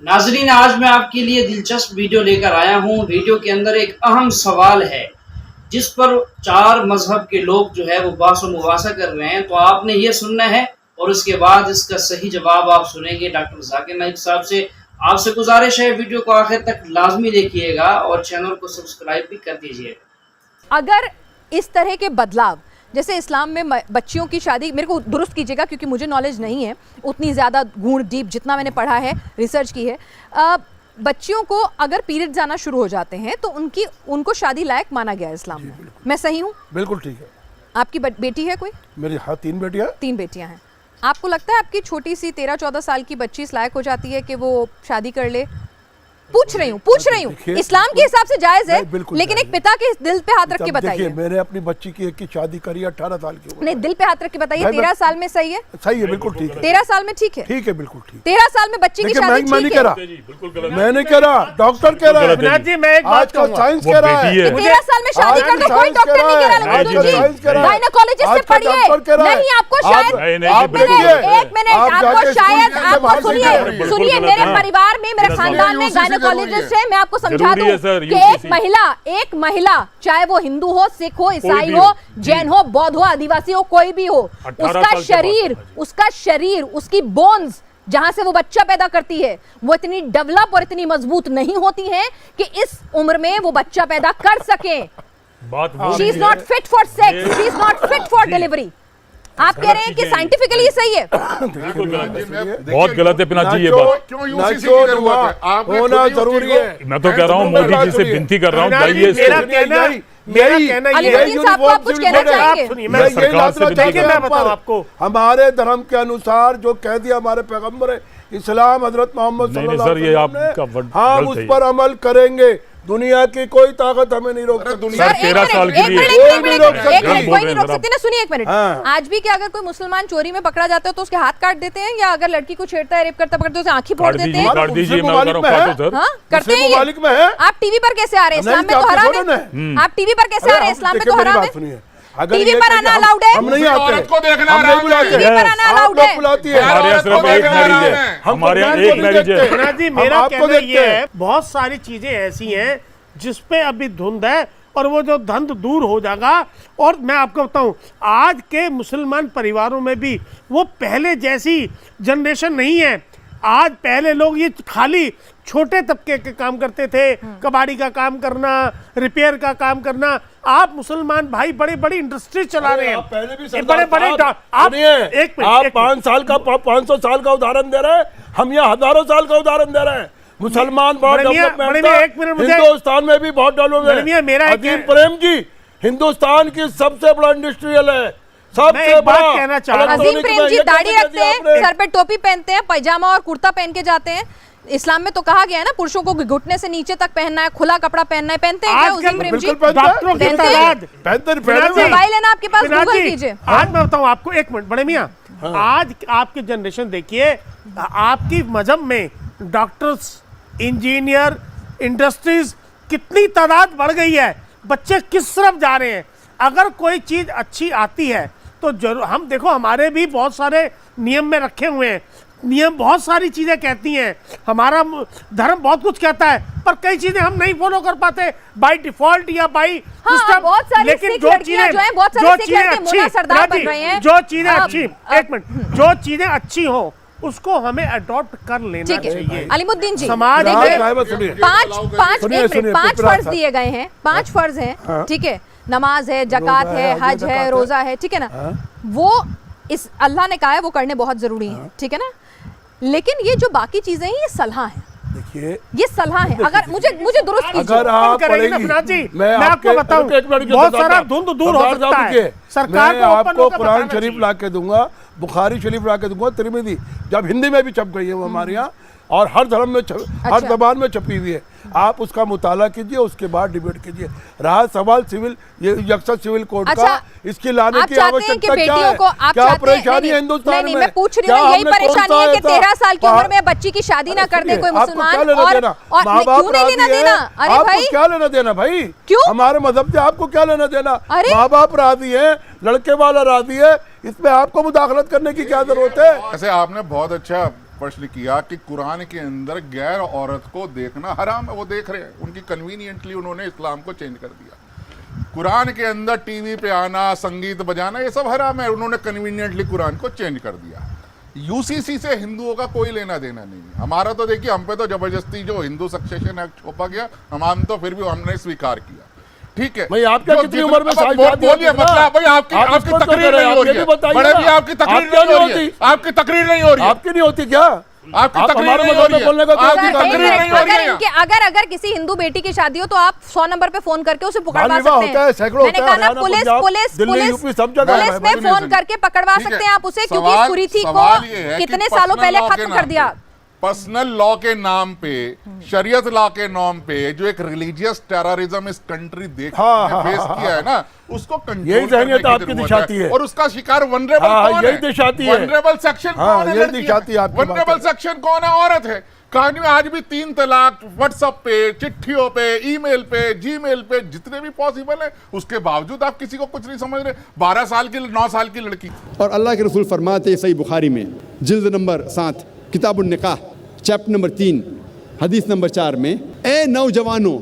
नाजरीन, आज मैं आपके लिए दिलचस्प वीडियो लेकर आया हूँ। वीडियो के अंदर एक अहम सवाल है जिस पर चार मजहब के लोग जो है वो बास मुबासा कर रहे हैं। तो आपने ये सुनना है और उसके बाद इसका सही जवाब आप सुनेंगे डॉक्टर जाकिर नाइक साहब से। आपसे गुजारिश है वीडियो को आखिर तक लाजमी देखिएगा और चैनल को सब्सक्राइब भी कर दीजिएगा। अगर इस तरह के बदलाव जैसे इस्लाम में बच्चियों की शादी, मेरे को दुरुस्त कीजिएगा क्योंकि मुझे नॉलेज नहीं है उतनी ज़्यादा गूढ़ डीप, जितना मैंने पढ़ा है रिसर्च की है, बच्चियों को अगर पीरियड जाना शुरू हो जाते हैं तो उनको शादी लायक माना गया है इस्लाम में। मैं सही हूँ? बिल्कुल ठीक है। आपकी बेटी है कोई? मेरी हाँ 3 बेटियां। 3 बेटियां हैं। आपको लगता है आपकी छोटी सी 13-14 साल की बच्ची इस लायक हो जाती है कि वो शादी कर ले? पूछ रही हूँ इस्लाम के हिसाब से जायज है, लेकिन एक पिता के दिल पे हाथ रख के बताइए। मैंने अपनी बच्ची की एक की शादी करी 18 साल की उम्र। नहीं, दिल पे हाथ रख के बताइए, 13 साल में सही है? सही है, बिल्कुल ठीक है। 13 साल में ठीक है? ठीक है, बिल्कुल ठीक। 13 साल में बच्ची की शादी मैं नहीं कह रहा, मैंने कह रहा, डॉक्टर कह रहा है जी, मैं एक बात कहूंगा, साइंस कह रहा है 13 साल में शादी कर दो, कोई डॉक्टर नहीं कह रहा। गायनेकोलॉजिस्ट से पढ़िए। नहीं, आपको शायद एक मिनट आपको शायद आपको सुनिए, मेरे परिवार में, मेरे खानदान में गायनेकोलॉजिस्ट है। मैं आपको समझा दूं कि एक महिला चाहे वो हिंदू हो, सिख हो, ईसाई हो, जैन हो, बौद्ध हो, आदिवासी हो, कोई भी हो, उसका शरीर, उसकी बोन्स जहां से वो बच्चा पैदा करती है वो इतनी डेवलप और इतनी मजबूत नहीं होती हैं कि इस उम्र में वो बच्चा पैदा कर सके। She is not fit for sex, she is not fit for delivery. आप कह रहे हैं कि साइंटिफिकली सही है? बहुत गलत है पिनाक जी, ये बात क्यों यूसीसी की जरूरत है? होना जरूरी है। मैं तो कह रहा हूँ मोदी जी से विनती कर रहा हूँ, मेरा कहना अलीमुद्दीन साहब, आप कुछ कहना चाहेंगे? मैं बताऊं आपको, हमारे धर्म के अनुसार जो कह दिया हमारे पैगंबर इस्लाम हजरत मोहम्मद सल्लल्लाहु अलैहि वसल्लम ने, हम उस पर अमल करेंगे। दुनिया की कोई ताकत हमें नहीं रोक सकती। 13 साल के लिए कोई नहीं रोक सकती ना। सुनिए एक मिनट, आज भी क्या अगर कोई मुसलमान चोरी में पकड़ा जाता है तो उसके हाथ काट देते हैं, या अगर लड़की को छेड़ता है, रेप करता पकड़ते हैं, उसे आंखें फोड़ देते हैं? करते हैं। आप टीवी पर कैसे आ रहे हैं? इस्लाम में तो हराम है। आप टीवी पर कैसे आ रहे हैं? इस्लाम में तो हराम है। टीवी पर आना अलाउड है? हम नहीं आते, को देखना हम नहीं बुलाते, टीवी पर आना अलाउड है? बुलाती है। हमारे यहाँ सिर्फ एक मैरिज है, हमारे यहाँ एक मैरिज है। जी, मेरा कहना ये है, बहुत सारी चीजें ऐसी हैं जिसपे अभी धुंध है और वो जो धुंध दूर हो जाएगा। और मैं आपको बताऊं, आज के मुसलमान परिवारों में भी वो पहले जैसी जनरेशन नहीं है। आज पहले लोग ये खाली छोटे तबके के काम करते थे, कबाड़ी का काम करना, रिपेयर का काम करना। आप मुसलमान भाई बड़ी बड़ी इंडस्ट्री चला रहे हैं। पहले भी बड़े आप 5 साल का 500 साल का उदाहरण दे रहे हैं, हम यहाँ हजारों साल का उदाहरण दे रहे हैं। मुसलमान बहुत डेवलपमेंट है, हिंदुस्तान में भी बहुत डेवलपमेंट है। अजीम प्रेम जी हिंदुस्तान की सबसे बड़ा इंडस्ट्रियल है, सबसे बड़ा। कहना चाह रहा हूं, अजीम प्रेम जी दाढ़ी रखते हैं, सर पे टोपी पहनते हैं, पैजामा और कुर्ता पहन के जाते हैं। इस्लाम में तो कहा गया है ना, पुरुषों को घुटने से नीचे तक पहनना है, खुला कपड़ा पहनना है। पहनते हैं क्या अजीम प्रेम जी? मोबाइल है ना आपके पास, गूगल कीजिए। आज मैं बताऊं आपको, एक मिनट बड़े मियां, आज आपकी जनरेशन देखिए, आपकी मजहब में डॉक्टर्स, इंजीनियर, इंडस्ट्रीज कितनी तादाद बढ़ गई है। बच्चे किस तरफ जा रहे हैं? अगर कोई चीज अच्छी आती है तो जरूर हम देखो, हमारे भी बहुत सारे नियम में रखे हुए हैं। नियम बहुत सारी चीजें कहती हैं, हमारा धर्म बहुत कुछ कहता है, पर कई चीजें हम नहीं फॉलो कर पाते बाय डिफॉल्ट या बाय सिस्टम। लेकिन जो चीजें अच्छी, एक मिनट, जो चीजें अच्छी हो उसको हमें अडॉप्ट कर लेना चाहिए। अलीमुद्दीन जी, समाज में 5 फर्ज दिए गए हैं, 5 फर्ज हैं, ठीक है? नमाज है, जकात है, हज है, रोजा है, ठीक है ना? वो इस अल्लाह ने कहा है वो करने बहुत जरूरी है, ठीक है ना? लेकिन ये जो बाकी चीजें हैं ये सलाह है। देखिए, ये सलाह है। अगर मुझे दुरुस्त कीजिए। अगर आप पढ़ेंगी, मैं आपको बताऊं, बहुत सारा धुंध दूर हो सकता है। सरकार को आपको कुरान शरीफ ला के दूंगा, बुखारी शरीफ ला के दूंगा, तिरमिज़ी जब हिंदी में भी छप गई है वो हमारे यहाँ, और हर धर्म में हर जबान में छपी हुई है। आप उसका मुताला कीजिए, उसके बाद डिबेट कीजिए। रहा सवाल सिविल, ये यकसा सिविल कोड का, इसकी लाने की आवश्यकता क्या है? क्या परेशानी है हिंदुस्तान में? मैं पूछ रही हूँ, यही परेशानी है कि 13 साल की उम्र में बच्ची की शादी ना कर दे कोई मुसलमान। और क्यों नहीं लेना देना? अरे भाई, क्या लेना देना भाई? क्यों? हमारे मजहब से आपको क्या लेना देना? माँ बाप राजी है, लड़के वाला राजी है, इसमें आपको मुदाखलत करने की क्या जरूरत है? ऐसे आपने बहुत अच्छा प्रश्न किया कि कुरान के अंदर गैर औरत को देखना हराम है, वो देख रहे हैं, उनकी कन्वीनियंटली उन्होंने इस्लाम को चेंज कर दिया। कुरान के अंदर टीवी पे आना, संगीत बजाना, ये सब हराम है, उन्होंने कन्वीनियंटली कुरान को चेंज कर दिया। यूसीसी से हिंदुओं का कोई लेना देना नहीं है। हमारा तो देखिए, हम पे तो जबरदस्ती जो हिंदू सक्सेशन एक्ट थोपा गया, हम तो फिर भी हमने स्वीकार किया। ठीक है भाई, आपका कितनी उम्र में बोलिए, मतलब भाई आपकी तकरीर नहीं हो रही है, बड़े भी आपकी तकरीर नहीं हो रही है, आपकी तकरीर नहीं हो रही है, आपकी नहीं होती क्या? आपकी तकरीर नहीं हो रही है, आपकी तकरीर नहीं हो रही है। अगर किसी हिंदू बेटी की शादी हो तो आप 100 नंबर पे फोन करके उसे पकड़वा सकते हैं। सैकड़ों मैंने कहा ना, पुलिस में फोन करके पकड़वा सकते हैं आप उसे, क्योंकि इस कुरीति को कितने सालों पहले खत्म कर दिया। पर्सनल लॉ के नाम पे, शरीयत लॉ के नाम पे जो एक रिलीजियस टेररिज्म इस कंट्री फेस किया है ना, उसको यही जहनियत आपकी दिखाती है, और उसका शिकार वनरेबल कौन है? यही दिखाती है। वनरेबल सेक्शन कौन है? वनरेबल सेक्शन कौन है? औरत है। कहानी में आज भी 3 तलाक व्हाट्सएप पे, चिट्ठियों पे, ईमेल पे, जीमेल पे, जितने भी पॉसिबल है, उसके बावजूद आप किसी को कुछ नहीं समझ रहे। 12 साल की 9 साल की लड़की। और अल्लाह के रसूल फरमाते सही बुखारी में जिल्द नंबर 7 किताबुन निकाह चैप्टर नंबर 3 हदीस नंबर 4 में, ए नौजवानों,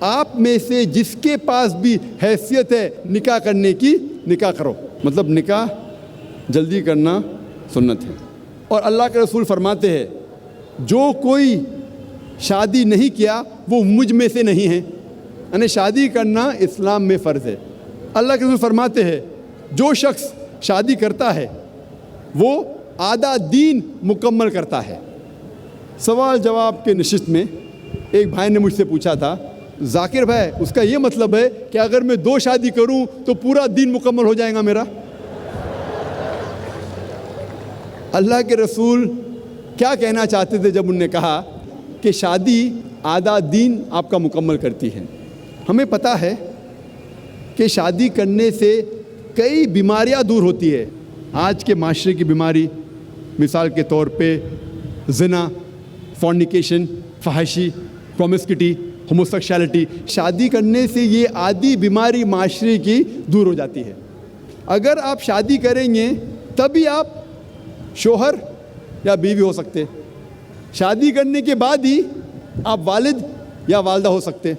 आप में से जिसके पास भी हैसियत है निकाह करने की, निकाह करो। मतलब निकाह जल्दी करना सुन्नत है। और अल्लाह के रसूल फरमाते हैं जो कोई शादी नहीं किया वो मुझ में से नहीं है, यानी शादी करना इस्लाम में फ़र्ज़ है। अल्लाह के रसूल फरमाते हैं जो शख्स शादी करता है वो आधा दीन मुकम्मल करता है। सवाल जवाब के नशिस्त में एक भाई ने मुझसे पूछा था, जाकिर भाई उसका ये मतलब है कि अगर मैं 2 शादी करूं तो पूरा दीन मुकम्मल हो जाएगा मेरा? अल्लाह के रसूल क्या कहना चाहते थे जब उनने कहा कि शादी आधा दीन आपका मुकम्मल करती है? हमें पता है कि शादी करने से कई बीमारियां दूर होती है। आज के माशरे की बीमारी, मिसाल के तौर पे ज़िना, फॉर्निकेशन, फहाशी, प्रोमिस्किटी, होमोसेक्सुअलिटी, शादी करने से ये आदि बीमारी माशरे की दूर हो जाती है। अगर आप शादी करेंगे तभी आप शोहर या बीवी हो सकते, शादी करने के बाद ही आप वालिद या वालदा हो सकते,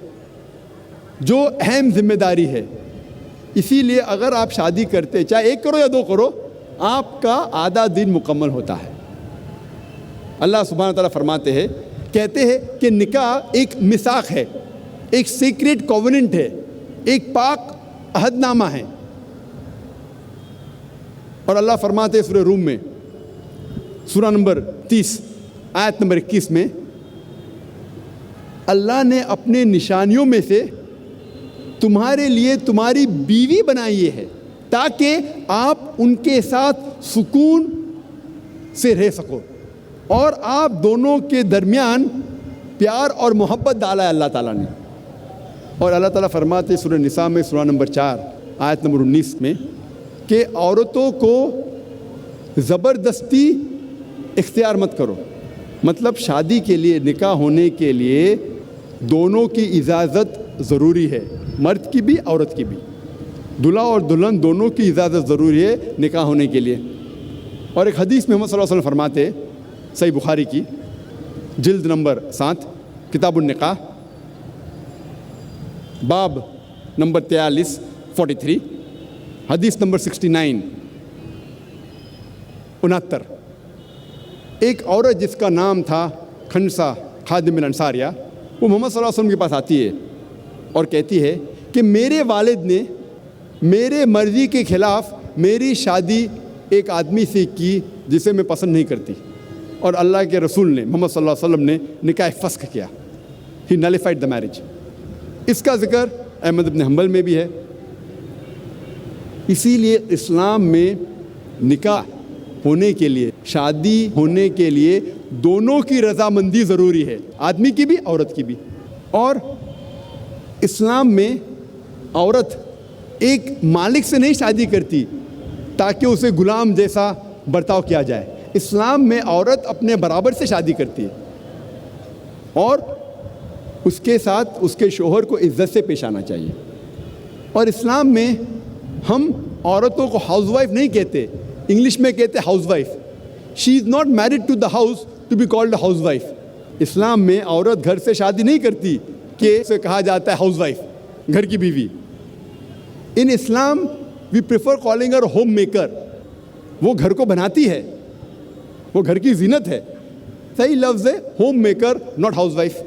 जो अहम जिम्मेदारी है। इसीलिए अगर आप शादी करते, चाहे 1 करो या 2 करो, आपका आधा दिन मुकम्मल होता है। अल्लाह सुब्हानहू व तआला फरमाते हैं, कहते हैं कि निकाह एक मिसाक है, एक सीक्रेट कॉवेनेंट है, एक पाक अहदनामा है। और अल्लाह फरमाते हैं सूरह रूम में, सूरह नंबर 30 आयत नंबर 21 में, अल्लाह ने अपने निशानियों में से तुम्हारे लिए तुम्हारी बीवी बनाई है ताकि आप उनके साथ सुकून से रह सको, और आप दोनों के दरमियान प्यार और मोहब्बत डाला है अल्लाह ताला ने। और अल्लाह ताला फरमाते सूरह निसा में सूरह नंबर 4 आयत नंबर 19 में कि औरतों को ज़बरदस्ती इख्तियार मत करो। मतलब शादी के लिए, निकाह होने के लिए दोनों की इजाज़त ज़रूरी है, मर्द की भी औरत की भी। दूल्हा और दुल्हन दोनों की इजाज़त ज़रूरी है निकाह होने के लिए। और एक हदीस में मोहम्मद सल्लल्लाहु अलैहि वसल्लम फरमाते, सही बुखारी की जिल्द नंबर 7 किताबुन निकाह बाब नंबर 43 हदीस नंबर 69 69, एक औरत जिसका नाम था खनसा खादिम बिन अंसारिया, वो मोहम्मद सल्लल्लाहु अलैहि वसल्लम के पास आती है और कहती है कि मेरे वालिद ने मेरे मर्ज़ी के ख़िलाफ़ मेरी शादी एक आदमी से की जिसे मैं पसंद नहीं करती, और अल्लाह के रसूल ने, मोहम्मद सल्लल्लाहु अलैहि वसल्लम ने निकाह फ़स्ख़ किया, ही नलिफाइड द मैरिज। इसका ज़िक्र अहमद इब्न हंबल में भी है। इसीलिए इस्लाम में निकाह होने के लिए, शादी होने के लिए दोनों की रज़ामंदी ज़रूरी है, आदमी की भी औरत की भी। और इस्लाम में औरत एक मालिक से नहीं शादी करती ताकि उसे गुलाम जैसा बर्ताव किया जाए। इस्लाम में औरत अपने बराबर से शादी करती है और उसके साथ उसके शोहर को इज्जत से पेश आना चाहिए। और इस्लाम में हम औरतों को हाउसवाइफ नहीं कहते, इंग्लिश में कहते housewife. She is not married to the house to be called house wife. इस्लाम में औरत घर से शादी नहीं करती कि उसे कहा जाता है हाउस वाइफ, घर की बीवी। In Islam we prefer calling her home maker. वो घर को बनाती है, वो घर की जीनत है। सही लफ्ज़ है home maker, not house wife.